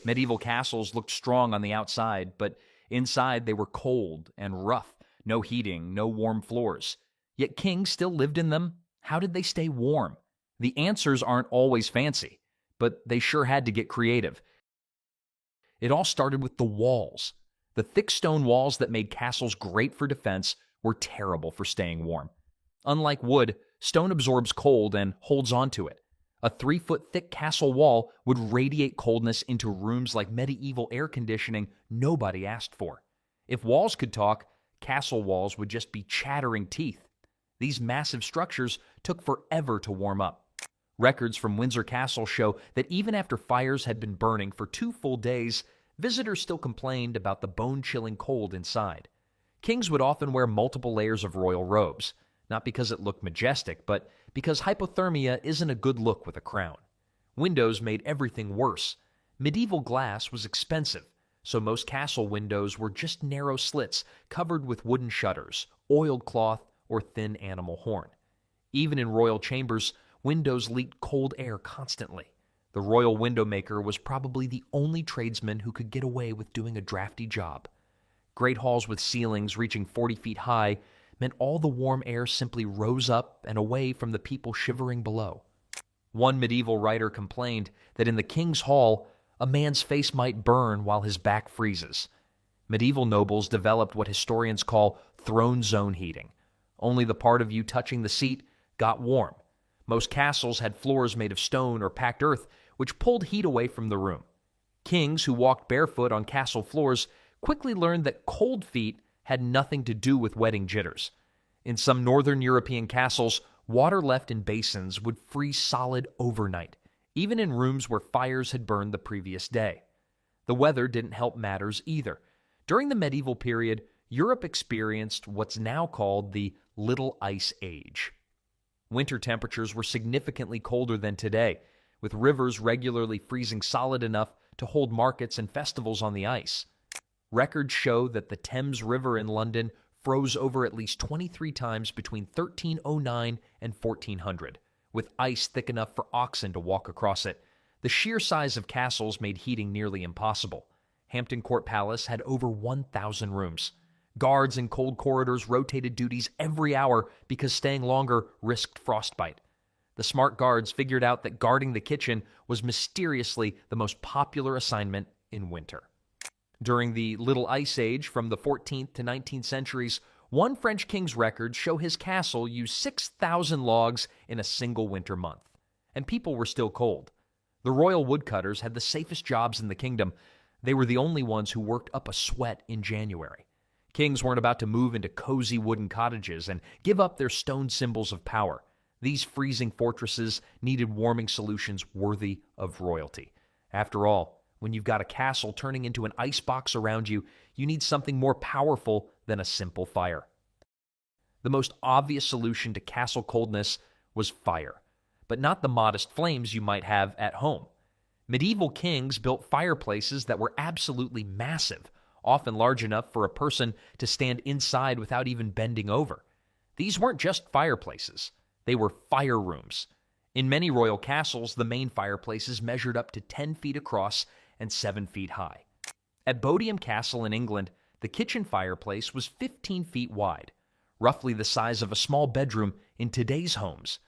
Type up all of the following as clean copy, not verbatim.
Medieval castles looked strong on the outside, but inside they were cold and rough, no heating, no warm floors. Yet kings still lived in them. How did they stay warm? The answers aren't always fancy, but they sure had to get creative. It all started with the walls. The thick stone walls that made castles great for defense were terrible for staying warm. Unlike wood, stone absorbs cold and holds onto it. A 3-foot thick castle wall would radiate coldness into rooms like medieval air conditioning nobody asked for. If walls could talk, castle walls would just be chattering teeth. These massive structures took forever to warm up. Records from Windsor Castle show that even after fires had been burning for 2 full days, visitors still complained about the bone-chilling cold inside. Kings would often wear multiple layers of royal robes, not because it looked majestic, but because hypothermia isn't a good look with a crown. Windows made everything worse. Medieval glass was expensive, so most castle windows were just narrow slits covered with wooden shutters, oiled cloth, or thin animal horn. Even in royal chambers, windows leaked cold air constantly. The royal window maker was probably the only tradesman who could get away with doing a drafty job. Great halls with ceilings reaching 40 feet high meant all the warm air simply rose up and away from the people shivering below. One medieval writer complained that in the king's hall, a man's face might burn while his back freezes. Medieval nobles developed what historians call throne zone heating. Only the part of you touching the seat got warm. Most castles had floors made of stone or packed earth, which pulled heat away from the room. Kings who walked barefoot on castle floors quickly learned that cold feet had nothing to do with wedding jitters. In some northern European castles, water left in basins would freeze solid overnight, even in rooms where fires had burned the previous day. The weather didn't help matters either. During the medieval period, Europe experienced what's now called the Little Ice Age. Winter temperatures were significantly colder than today, with rivers regularly freezing solid enough to hold markets and festivals on the ice. Records show that the Thames River in London froze over at least 23 times between 1309 and 1400, with ice thick enough for oxen to walk across it. The sheer size of castles made heating nearly impossible. Hampton Court Palace had over 1,000 rooms. Guards in cold corridors rotated duties every hour because staying longer risked frostbite. The smart guards figured out that guarding the kitchen was mysteriously the most popular assignment in winter. During the Little Ice Age, from the 14th to 19th centuries, one French king's records show his castle used 6,000 logs in a single winter month. And people were still cold. The royal woodcutters had the safest jobs in the kingdom. They were the only ones who worked up a sweat in January. Kings weren't about to move into cozy wooden cottages and give up their stone symbols of power. These freezing fortresses needed warming solutions worthy of royalty. After all, when you've got a castle turning into an icebox around you, you need something more powerful than a simple fire. The most obvious solution to castle coldness was fire, but not the modest flames you might have at home. Medieval kings built fireplaces that were absolutely massive, often large enough for a person to stand inside without even bending over. These weren't just fireplaces. They were fire rooms. In many royal castles, the main fireplaces measured up to 10 feet across and 7 feet high. At Bodiam Castle in England, the kitchen fireplace was 15 feet wide, roughly the size of a small bedroom in today's homes.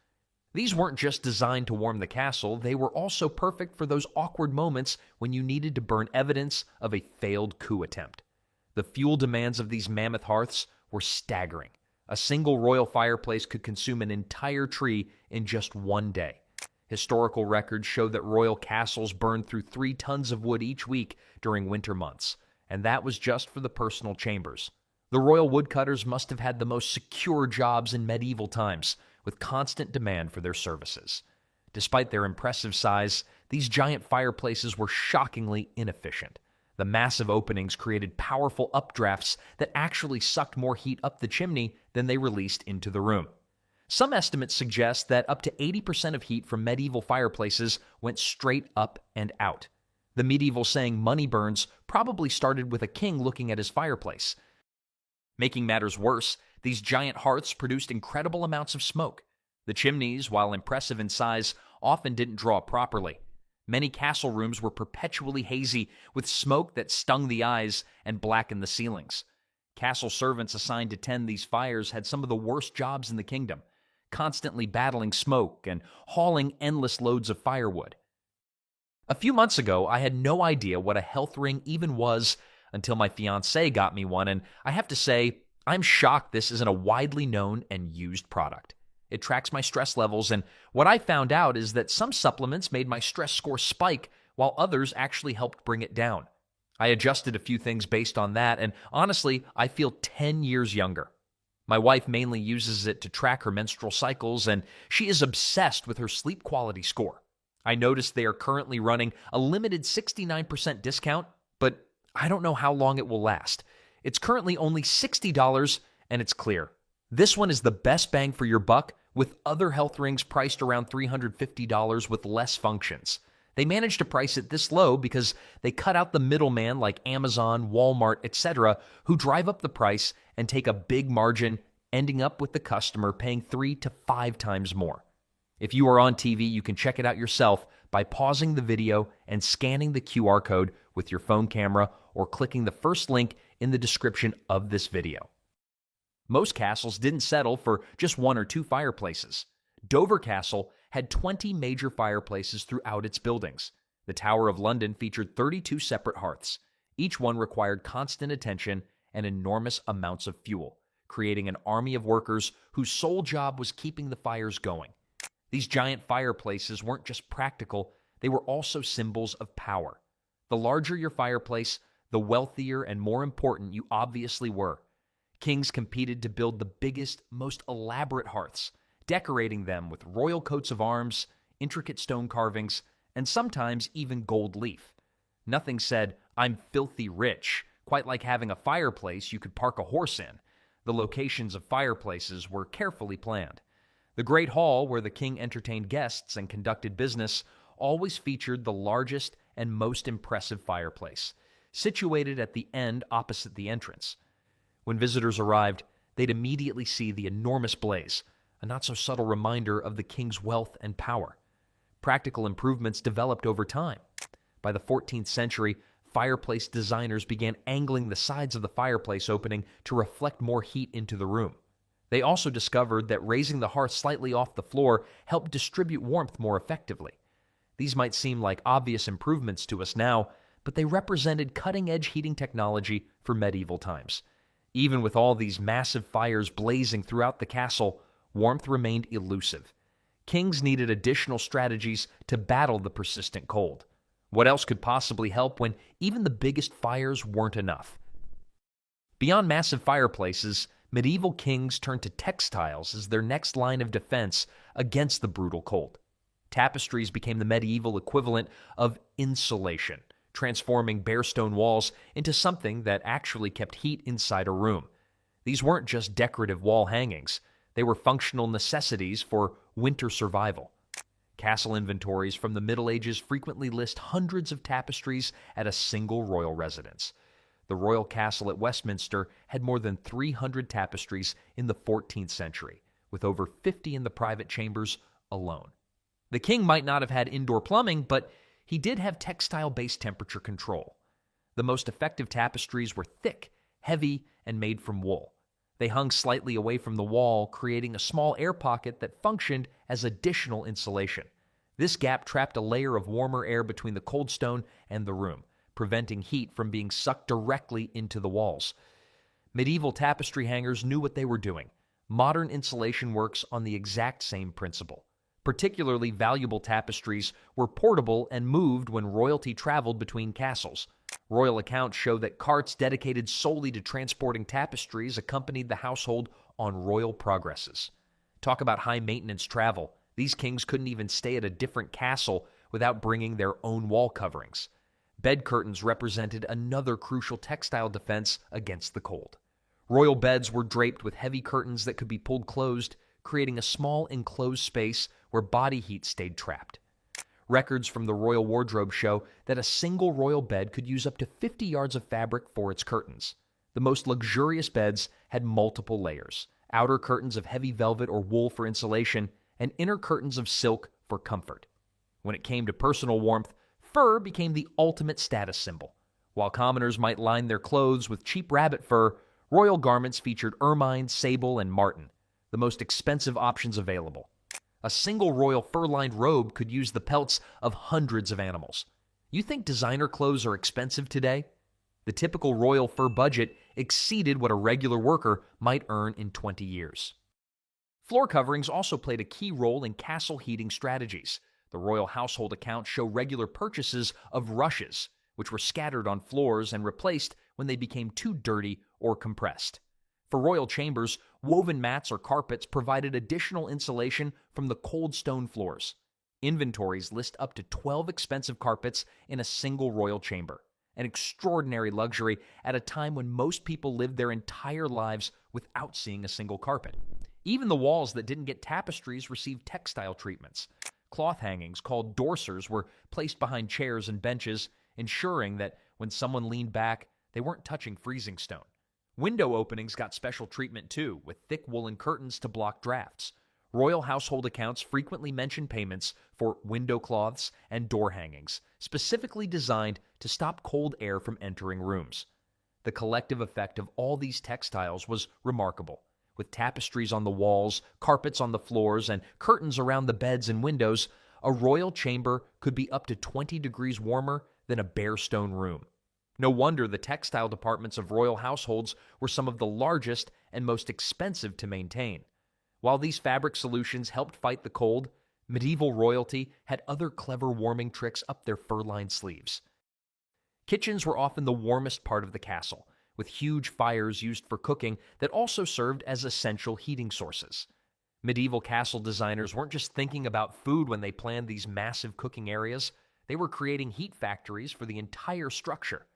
These weren't just designed to warm the castle, they were also perfect for those awkward moments when you needed to burn evidence of a failed coup attempt. The fuel demands of these mammoth hearths were staggering. A single royal fireplace could consume an entire tree in just one day. Historical records show that royal castles burned through 3 tons of wood each week during winter months, and that was just for the personal chambers. The royal woodcutters must have had the most secure jobs in medieval times, with constant demand for their services. Despite their impressive size, these giant fireplaces were shockingly inefficient. The massive openings created powerful updrafts that actually sucked more heat up the chimney than they released into the room. Some estimates suggest that up to 80% of heat from medieval fireplaces went straight up and out. The medieval saying money burns probably started with a king looking at his fireplace. Making matters worse, these giant hearths produced incredible amounts of smoke. The chimneys, while impressive in size, often didn't draw properly. Many castle rooms were perpetually hazy, with smoke that stung the eyes and blackened the ceilings. Castle servants assigned to tend these fires had some of the worst jobs in the kingdom, constantly battling smoke and hauling endless loads of firewood. A few months ago, I had no idea what a health ring even was until my fiancée got me one, and I have to say, I'm shocked this isn't a widely known and used product. It tracks my stress levels, and what I found out is that some supplements made my stress score spike, while others actually helped bring it down. I adjusted a few things based on that, and honestly, I feel 10 years younger. My wife mainly uses it to track her menstrual cycles, and she is obsessed with her sleep quality score. I noticed they are currently running a limited 69% discount, but I don't know how long it will last. It's currently only $60, and it's clear. This one is the best bang for your buck, with other health rings priced around $350 with less functions. They managed to price it this low because they cut out the middleman like Amazon, Walmart, etc., who drive up the price and take a big margin, ending up with the customer paying 3 to 5 times more. If you are on TV, you can check it out yourself by pausing the video and scanning the QR code with your phone camera or clicking the first link in the description of this video. Most castles didn't settle for just 1 or 2 fireplaces. Dover Castle had 20 major fireplaces throughout its buildings. The Tower of London featured 32 separate hearths. Each one required constant attention and enormous amounts of fuel, creating an army of workers whose sole job was keeping the fires going. These giant fireplaces weren't just practical, they were also symbols of power. The larger your fireplace, the wealthier and more important you obviously were. Kings competed to build the biggest, most elaborate hearths, decorating them with royal coats of arms, intricate stone carvings, and sometimes even gold leaf. Nothing said, "I'm filthy rich," quite like having a fireplace you could park a horse in. The locations of fireplaces were carefully planned. The Great Hall, where the king entertained guests and conducted business, always featured the largest and most impressive fireplace, situated at the end opposite the entrance. When visitors arrived, they'd immediately see the enormous blaze, a not-so-subtle reminder of the king's wealth and power. Practical improvements developed over time. By the 14th century, fireplace designers began angling the sides of the fireplace opening to reflect more heat into the room. They also discovered that raising the hearth slightly off the floor helped distribute warmth more effectively. These might seem like obvious improvements to us now, but they represented cutting-edge heating technology for medieval times. Even with all these massive fires blazing throughout the castle, warmth remained elusive. Kings needed additional strategies to battle the persistent cold. What else could possibly help when even the biggest fires weren't enough? Beyond massive fireplaces, medieval kings turned to textiles as their next line of defense against the brutal cold. Tapestries became the medieval equivalent of insulation, transforming bare stone walls into something that actually kept heat inside a room. These weren't just decorative wall hangings. They were functional necessities for winter survival. Castle inventories from the Middle Ages frequently list hundreds of tapestries at a single royal residence. The royal castle at Westminster had more than 300 tapestries in the 14th century, with over 50 in the private chambers alone. The king might not have had indoor plumbing, but he did have textile-based temperature control. The most effective tapestries were thick, heavy, and made from wool. They hung slightly away from the wall, creating a small air pocket that functioned as additional insulation. This gap trapped a layer of warmer air between the cold stone and the room, preventing heat from being sucked directly into the walls. Medieval tapestry hangers knew what they were doing. Modern insulation works on the exact same principle. Particularly valuable tapestries were portable and moved when royalty traveled between castles. Royal accounts show that carts dedicated solely to transporting tapestries accompanied the household on royal progresses. Talk about high-maintenance travel. These kings couldn't even stay at a different castle without bringing their own wall coverings. Bed curtains represented another crucial textile defense against the cold. Royal beds were draped with heavy curtains that could be pulled closed, creating a small enclosed space where body heat stayed trapped. Records from the royal wardrobe show that a single royal bed could use up to 50 yards of fabric for its curtains. The most luxurious beds had multiple layers, outer curtains of heavy velvet or wool for insulation, and inner curtains of silk for comfort. When it came to personal warmth, fur became the ultimate status symbol. While commoners might line their clothes with cheap rabbit fur, royal garments featured ermine, sable, and marten, the most expensive options available. A single royal fur-lined robe could use the pelts of hundreds of animals. You think designer clothes are expensive today? The typical royal fur budget exceeded what a regular worker might earn in 20 years. Floor coverings also played a key role in castle heating strategies. The royal household accounts show regular purchases of rushes, which were scattered on floors and replaced when they became too dirty or compressed. For royal chambers, woven mats or carpets provided additional insulation from the cold stone floors. Inventories list up to 12 expensive carpets in a single royal chamber, an extraordinary luxury at a time when most people lived their entire lives without seeing a single carpet. Even the walls that didn't get tapestries received textile treatments. Cloth hangings, called dorsers, were placed behind chairs and benches, ensuring that when someone leaned back, they weren't touching freezing stone. Window openings got special treatment too, with thick woolen curtains to block drafts. Royal household accounts frequently mention payments for window cloths and door hangings, specifically designed to stop cold air from entering rooms. The collective effect of all these textiles was remarkable. With tapestries on the walls, carpets on the floors, and curtains around the beds and windows, a royal chamber could be up to 20 degrees warmer than a bare stone room. No wonder the textile departments of royal households were some of the largest and most expensive to maintain. While these fabric solutions helped fight the cold, medieval royalty had other clever warming tricks up their fur-lined sleeves. Kitchens were often the warmest part of the castle, with huge fires used for cooking that also served as essential heating sources. Medieval castle designers weren't just thinking about food when they planned these massive cooking areas, they were creating heat factories for the entire structure.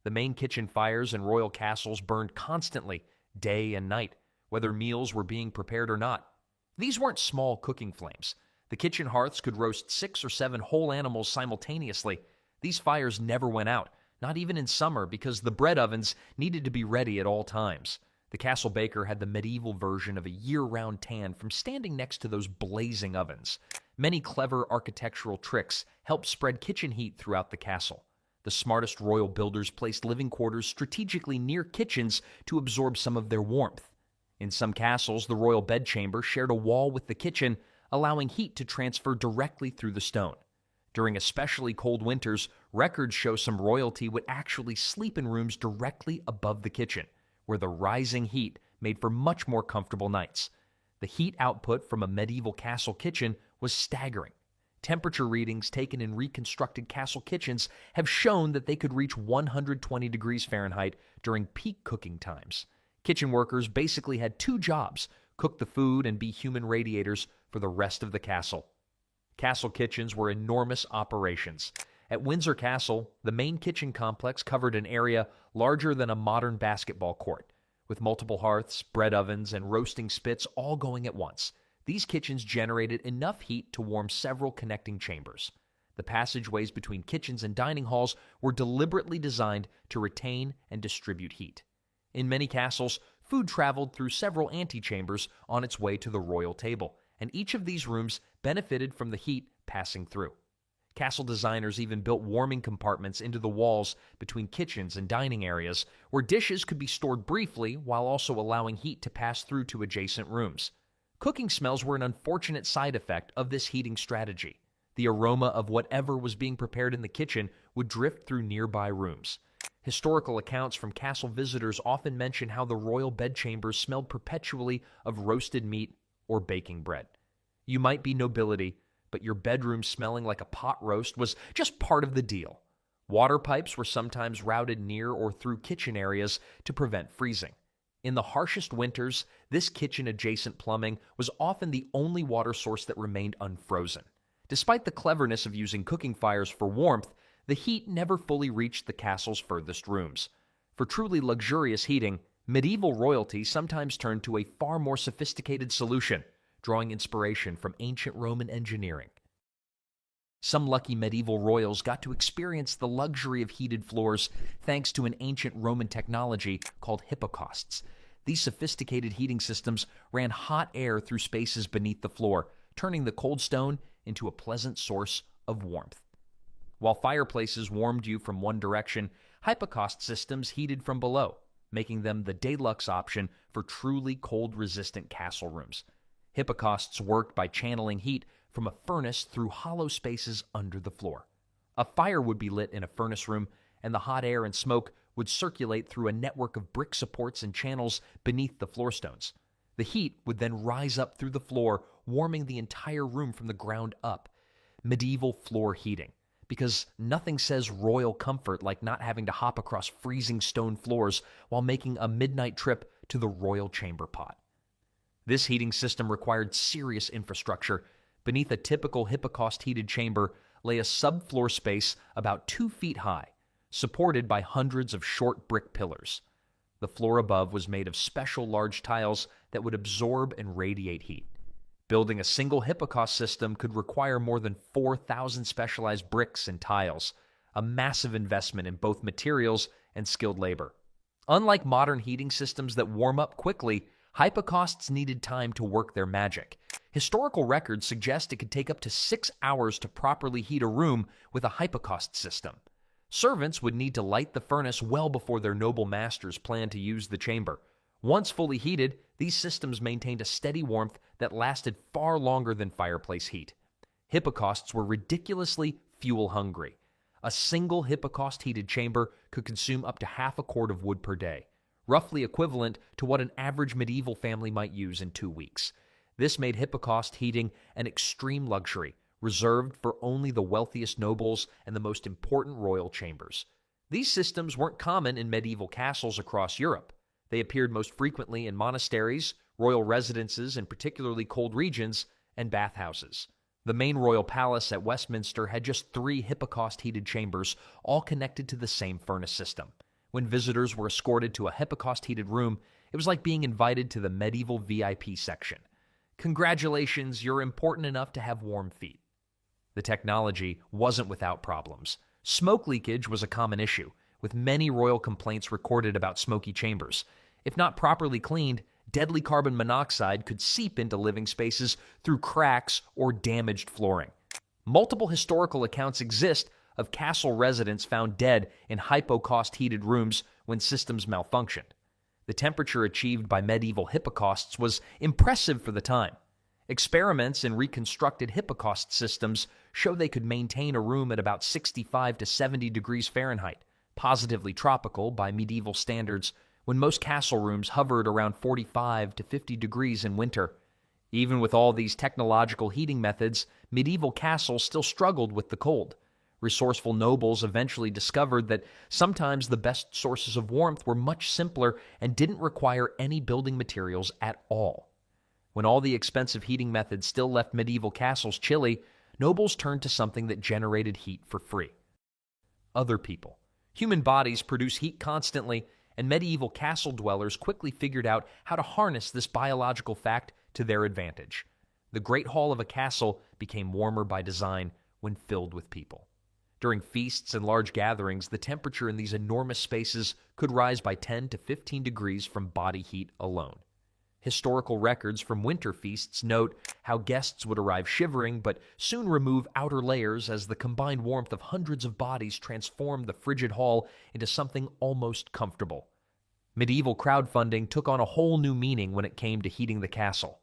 The main kitchen fires in royal castles burned constantly, day and night, whether meals were being prepared or not. These weren't small cooking flames. The kitchen hearths could roast 6 or 7 whole animals simultaneously. These fires never went out, not even in summer, because the bread ovens needed to be ready at all times. The castle baker had the medieval version of a year-round tan from standing next to those blazing ovens. Many clever architectural tricks helped spread kitchen heat throughout the castle. The smartest royal builders placed living quarters strategically near kitchens to absorb some of their warmth. In some castles, the royal bedchamber shared a wall with the kitchen, allowing heat to transfer directly through the stone. During especially cold winters, records show some royalty would actually sleep in rooms directly above the kitchen, where the rising heat made for much more comfortable nights. The heat output from a medieval castle kitchen was staggering. Temperature readings taken in reconstructed castle kitchens have shown that they could reach 120 degrees Fahrenheit during peak cooking times. Kitchen workers basically had 2 jobs: cook the food and be human radiators for the rest of the castle. Castle kitchens were enormous operations. At Windsor Castle, the main kitchen complex covered an area larger than a modern basketball court, with multiple hearths, bread ovens, and roasting spits all going at once. These kitchens generated enough heat to warm several connecting chambers. The passageways between kitchens and dining halls were deliberately designed to retain and distribute heat. In many castles, food traveled through several antechambers on its way to the royal table, and each of these rooms benefited from the heat passing through. Castle designers even built warming compartments into the walls between kitchens and dining areas, where dishes could be stored briefly while also allowing heat to pass through to adjacent rooms. Cooking smells were an unfortunate side effect of this heating strategy. The aroma of whatever was being prepared in the kitchen would drift through nearby rooms. Historical accounts from castle visitors often mention how the royal bedchambers smelled perpetually of roasted meat or baking bread. You might be nobility, but your bedroom smelling like a pot roast was just part of the deal. Water pipes were sometimes routed near or through kitchen areas to prevent freezing. In the harshest winters, this kitchen-adjacent plumbing was often the only water source that remained unfrozen. Despite the cleverness of using cooking fires for warmth, the heat never fully reached the castle's furthest rooms. For truly luxurious heating, medieval royalty sometimes turned to a far more sophisticated solution, drawing inspiration from ancient Roman engineering. Some lucky medieval royals got to experience the luxury of heated floors thanks to an ancient Roman technology called hippocausts. These sophisticated heating systems ran hot air through spaces beneath the floor, turning the cold stone into a pleasant source of warmth. While fireplaces warmed you from one direction, hypocaust systems heated from below, making them the deluxe option for truly cold-resistant castle rooms. Hypocausts worked by channeling heat from a furnace through hollow spaces under the floor. A fire would be lit in a furnace room, and the hot air and smoke would circulate through a network of brick supports and channels beneath the floor stones. The heat would then rise up through the floor, warming the entire room from the ground up. Medieval floor heating. Because nothing says royal comfort like not having to hop across freezing stone floors while making a midnight trip to the royal chamber pot. This heating system required serious infrastructure. Beneath a typical Hippocaust-heated chamber lay a subfloor space about 2 feet high, supported by hundreds of short brick pillars. The floor above was made of special large tiles that would absorb and radiate heat. Building a single Hippocaust system could require more than 4,000 specialized bricks and tiles, a massive investment in both materials and skilled labor. Unlike modern heating systems that warm up quickly, Hypocausts needed time to work their magic. Historical records suggest it could take up to 6 hours to properly heat a room with a Hypocaust system. Servants would need to light the furnace well before their noble masters planned to use the chamber. Once fully heated, these systems maintained a steady warmth that lasted far longer than fireplace heat. Hippocausts were ridiculously fuel-hungry. A single Hippocaust-heated chamber could consume up to half a cord of wood per day, roughly equivalent to what an average medieval family might use in 2 weeks. This made Hippocaust heating an extreme luxury, reserved for only the wealthiest nobles and the most important royal chambers. These systems weren't common in medieval castles across Europe. They appeared most frequently in monasteries, royal residences in particularly cold regions, and bathhouses. The main royal palace at Westminster had just 3 Hippocaust-heated chambers, all connected to the same furnace system. When visitors were escorted to a Hippocaust-heated room, it was like being invited to the medieval VIP section. Congratulations, you're important enough to have warm feet. The technology wasn't without problems. Smoke leakage was a common issue, with many royal complaints recorded about smoky chambers. If not properly cleaned, deadly carbon monoxide could seep into living spaces through cracks or damaged flooring. Multiple historical accounts exist of castle residents found dead in Hippocaust-heated rooms when systems malfunctioned. The temperature achieved by medieval Hippocausts was impressive for the time. Experiments in reconstructed Hippocaust systems show they could maintain a room at about 65 to 70 degrees Fahrenheit, positively tropical by medieval standards, when most castle rooms hovered around 45 to 50 degrees in winter. Even with all these technological heating methods, medieval castles still struggled with the cold. Resourceful nobles eventually discovered that sometimes the best sources of warmth were much simpler and didn't require any building materials at all. When all the expensive heating methods still left medieval castles chilly, nobles turned to something that generated heat for free. Other people. Human bodies produce heat constantly, and medieval castle dwellers quickly figured out how to harness this biological fact to their advantage. The Great Hall of a castle became warmer by design when filled with people. During feasts and large gatherings, the temperature in these enormous spaces could rise by 10 to 15 degrees from body heat alone. Historical records from winter feasts note how guests would arrive shivering but soon remove outer layers as the combined warmth of hundreds of bodies transformed the frigid hall into something almost comfortable. Medieval crowdfunding took on a whole new meaning when it came to heating the castle.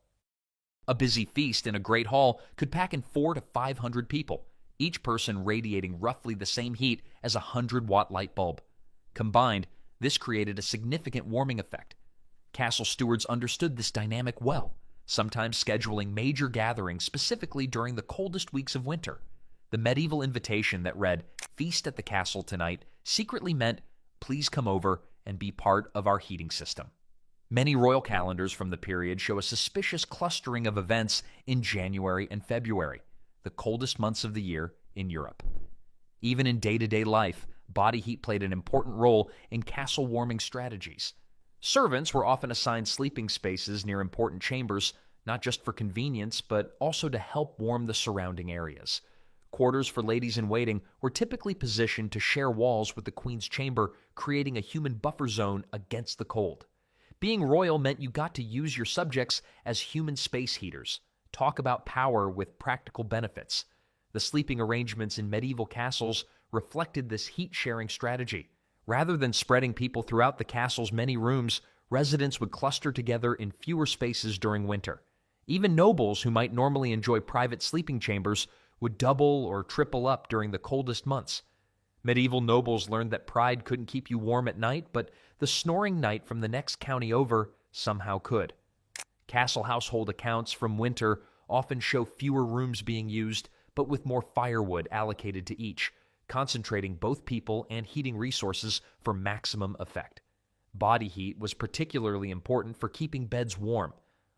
A busy feast in a great hall could pack in 400 to 500 people, each person radiating roughly the same heat as a 100-watt light bulb. Combined, this created a significant warming effect. Castle stewards understood this dynamic well, sometimes scheduling major gatherings specifically during the coldest weeks of winter. The medieval invitation that read, "Feast at the castle tonight," secretly meant, "Please come over and be part of our heating system." Many royal calendars from the period show a suspicious clustering of events in January and February, the coldest months of the year in Europe. Even in day-to-day life, body heat played an important role in castle warming strategies. Servants were often assigned sleeping spaces near important chambers, not just for convenience, but also to help warm the surrounding areas. Quarters for ladies-in-waiting were typically positioned to share walls with the queen's chamber, creating a human buffer zone against the cold. Being royal meant you got to use your subjects as human space heaters. Talk about power with practical benefits. The sleeping arrangements in medieval castles reflected this heat-sharing strategy. Rather than spreading people throughout the castle's many rooms, residents would cluster together in fewer spaces during winter. Even nobles who might normally enjoy private sleeping chambers would double or triple up during the coldest months. Medieval nobles learned that pride couldn't keep you warm at night, but the snoring knight from the next county over somehow could. Castle household accounts from winter often show fewer rooms being used, but with more firewood allocated to each, concentrating both people and heating resources for maximum effect. Body heat was particularly important for keeping beds warm.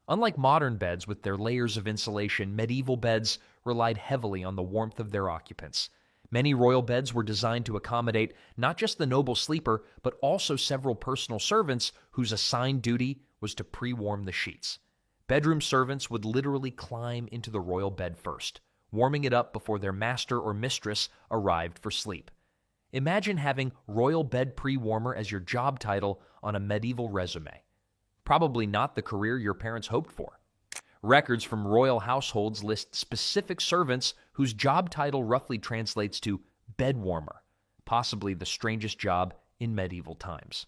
Unlike modern beds with their layers of insulation, medieval beds relied heavily on the warmth of their occupants. Many royal beds were designed to accommodate not just the noble sleeper, but also several personal servants whose assigned duty was to pre-warm the sheets. Bedroom servants would literally climb into the royal bed first, warming it up before their master or mistress arrived for sleep. Imagine having royal bed pre-warmer as your job title on a medieval resume. Probably not the career your parents hoped for. Records from royal households list specific servants whose job title roughly translates to bed warmer, possibly the strangest job in medieval times.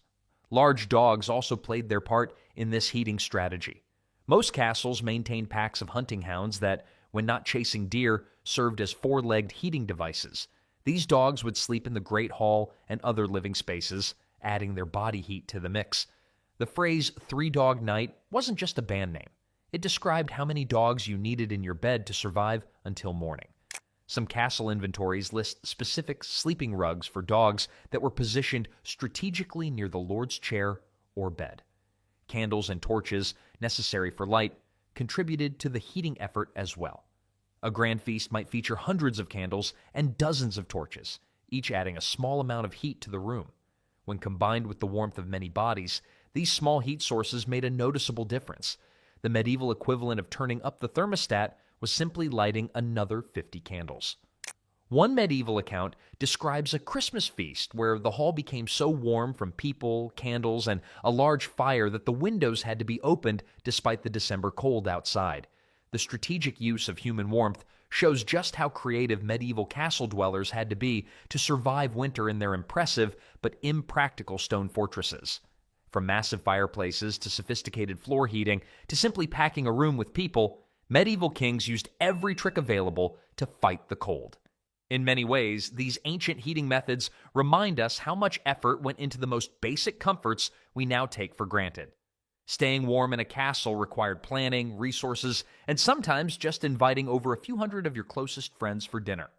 Large dogs also played their part in this heating strategy. Most castles maintained packs of hunting hounds that, when not chasing deer, served as four-legged heating devices. These dogs would sleep in the Great Hall and other living spaces, adding their body heat to the mix. The phrase three-dog night wasn't just a band name. It described how many dogs you needed in your bed to survive until morning. Some castle inventories list specific sleeping rugs for dogs that were positioned strategically near the lord's chair or bed. Candles and torches, necessary for light, contributed to the heating effort as well. A grand feast might feature hundreds of candles and dozens of torches, each adding a small amount of heat to the room. When combined with the warmth of many bodies, these small heat sources made a noticeable difference. The medieval equivalent of turning up the thermostat was simply lighting another 50 candles. One medieval account describes a Christmas feast where the hall became so warm from people, candles, and a large fire that the windows had to be opened despite the December cold outside. The strategic use of human warmth shows just how creative medieval castle dwellers had to be to survive winter in their impressive but impractical stone fortresses. From massive fireplaces to sophisticated floor heating to simply packing a room with people, medieval kings used every trick available to fight the cold. In many ways, these ancient heating methods remind us how much effort went into the most basic comforts we now take for granted. Staying warm in a castle required planning, resources, and sometimes just inviting over a few hundred of your closest friends for dinner.